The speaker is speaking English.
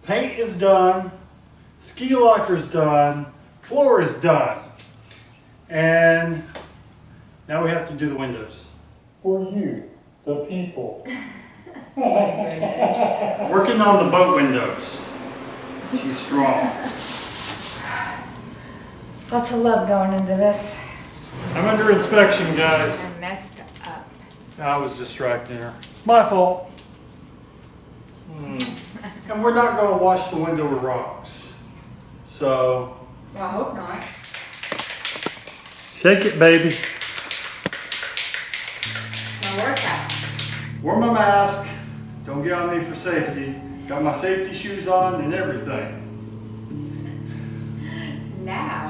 Paint is done, ski locker's done, floor is done. And now we have to do the windows. For you, the people. Working on the boat windows. She's strong. Lots of love going into this. I'm under inspection, guys. I messed up. I was distracting her. It's my fault. And we're not going to wash the window with rocks. So. Well, I hope not. Shake it, baby. My workout. Wear my mask. Don't get on me for safety. Got my safety shoes on and everything. Now